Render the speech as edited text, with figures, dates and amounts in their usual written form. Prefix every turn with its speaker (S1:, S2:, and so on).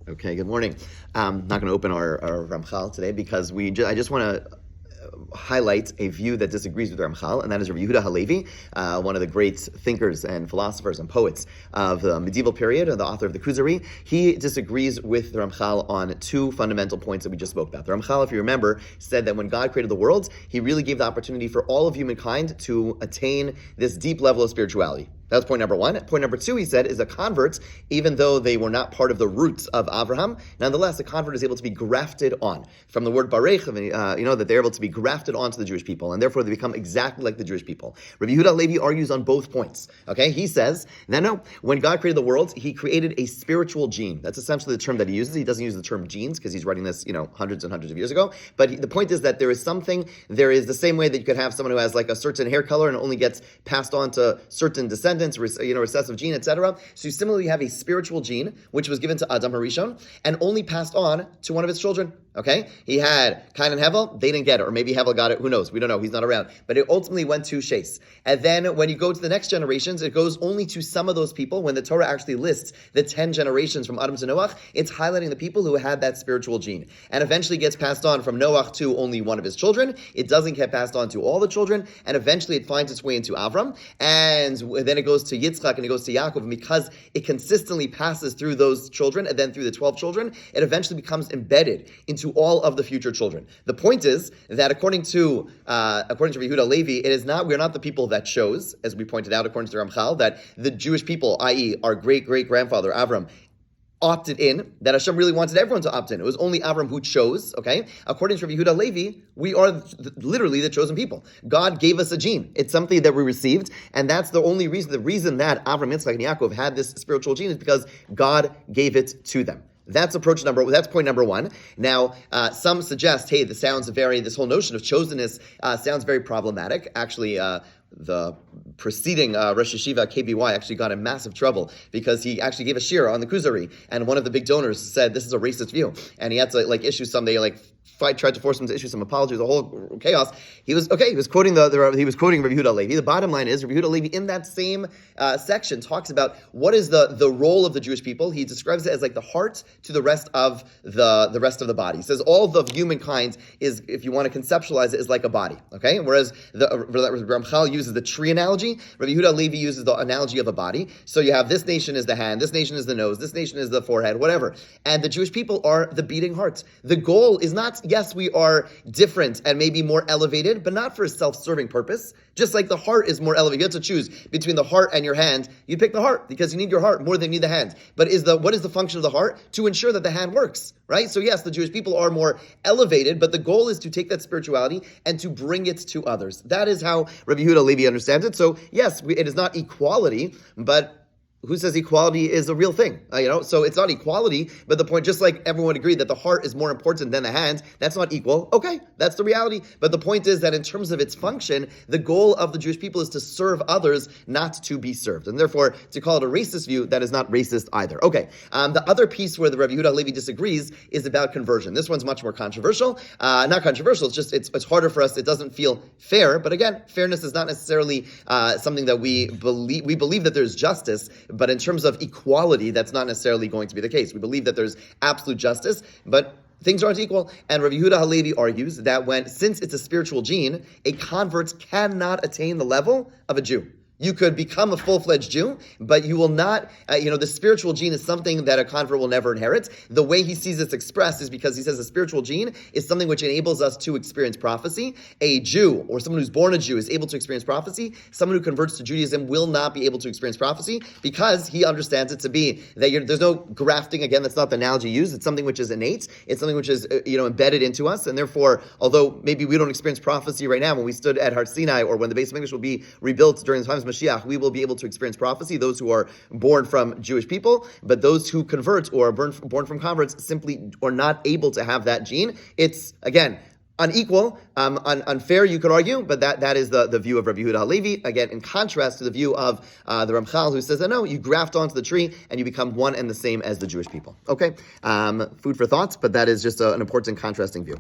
S1: Okay, good morning. I'm not going to open our Ramchal today because I just want to highlight a view that disagrees with Ramchal, and that is Yehuda Halevi, one of the great thinkers and philosophers and poets of the medieval period, and the author of the Kuzari. He disagrees with the Ramchal on two fundamental points that we just spoke about. The Ramchal, if you remember, said that when God created the world, he really gave the opportunity for all of humankind to attain this deep level of spirituality. That was point number one. Point number two, he said, is a convert, even though they were not part of the roots of Avraham, nonetheless, a convert is able to be grafted on. From the word barech, that they're able to be grafted onto the Jewish people, and therefore they become exactly like the Jewish people. Rabbi Yehuda Halevi argues on both points. Okay, he says, no, when God created the world, he created a spiritual gene. That's essentially the term that he uses. He doesn't use the term genes because he's writing this, hundreds and hundreds of years ago. But the point is that there is the same way that you could have someone who has like a certain hair color and only gets passed on to certain descendants, recessive gene, etc. So you similarly have a spiritual gene, which was given to Adam Harishon, and only passed on to one of his children. Okay? He had Cain and Hevel, they didn't get it, or maybe Hevel got it, who knows, we don't know, he's not around. But it ultimately went to Shes. And then when you go to the next generations, it goes only to some of those people. When the Torah actually lists the 10 generations from Adam to Noach, it's highlighting the people who had that spiritual gene. And eventually gets passed on from Noach to only one of his children. It doesn't get passed on to all the children, and eventually it finds its way into Avram, and then it goes to Yitzchak, and it goes to Yaakov, and because it consistently passes through those children, and then through the 12 children, it eventually becomes embedded into all of the future children. The point is that according to Yehuda Halevi, we're not the people that chose, as we pointed out according to the Ramchal, that the Jewish people, i.e. our great-great-grandfather Avram, opted in, that Hashem really wanted everyone to opt in. It was only Avram who chose, okay? According to Yehuda Halevi, we are literally the chosen people. God gave us a gene. It's something that we received, and that's the only reason. The reason that Avram, Yitzchak, and Yaakov had this spiritual gene is because God gave it to them. That's point number one. Now, some suggest, hey, this whole notion of chosenness sounds very problematic. Actually, the preceding Rosh Yeshiva KBY actually got in massive trouble because he actually gave a shir on the Kuzari, and one of the big donors said this is a racist view, and he had to issue some. They tried to force him to issue some apologies. The whole chaos. He was quoting Rabbi Yehuda Halevi. The bottom line is Rabbi Yehuda Halevi in that same section talks about what is the role of the Jewish people. He describes it as like the heart to the rest of the rest of the body. He says all of humankind is, if you want to conceptualize it, is like a body. Okay, whereas the Ramchal uses the tree analogy, Rabbi Yehuda Halevi uses the analogy of a body. So you have this nation is the hand, this nation is the nose, this nation is the forehead, whatever. And the Jewish people are the beating heart. The goal is not, yes, we are different and maybe more elevated, but not for a self-serving purpose. Just like the heart is more elevated. You have to choose between the heart and your hand. You pick the heart because you need your heart more than you need the hand. But what is the function of the heart? To ensure that the hand works, right? So yes, the Jewish people are more elevated, but the goal is to take that spirituality and to bring it to others. That is how Rabbi Yehuda Halevi understands it. So yes, it is not equality, but who says equality is a real thing? So it's not equality, but the point, just like everyone agreed that the heart is more important than the hand, that's not equal. Okay, that's the reality. But the point is that in terms of its function, the goal of the Jewish people is to serve others, not to be served. And therefore, to call it a racist view, that is not racist either. Okay, the other piece where the Rabbi Yehuda Halevi disagrees is about conversion. This one's much more controversial. Not controversial, it's just, it's harder for us. It doesn't feel fair. But again, fairness is not necessarily something that we believe. We believe that there's justice, but in terms of equality, that's not necessarily going to be the case. We believe that there's absolute justice, but things aren't equal. And Rabbi Yehuda Halevi argues that since it's a spiritual gene, a convert cannot attain the level of a Jew. You could become a full-fledged Jew, but you will not, the spiritual gene is something that a convert will never inherit. The way he sees this expressed is because he says a spiritual gene is something which enables us to experience prophecy. A Jew, or someone who's born a Jew, is able to experience prophecy. Someone who converts to Judaism will not be able to experience prophecy because he understands it to be that there's no grafting. Again, that's not the analogy used. It's something which is innate. It's something which is, embedded into us. And therefore, although maybe we don't experience prophecy right now, when we stood at Har Sinai or when the base of English will be rebuilt during the times of Mashiach, we will be able to experience prophecy, those who are born from Jewish people, but those who convert or are born from converts simply are not able to have that gene. It's, again, unequal, unfair, you could argue, but that is the view of Rabbi Yehuda Halevi, again, in contrast to the view of the Ramchal, who says that no, you graft onto the tree and you become one and the same as the Jewish people. Okay, food for thought, but that is just an important contrasting view.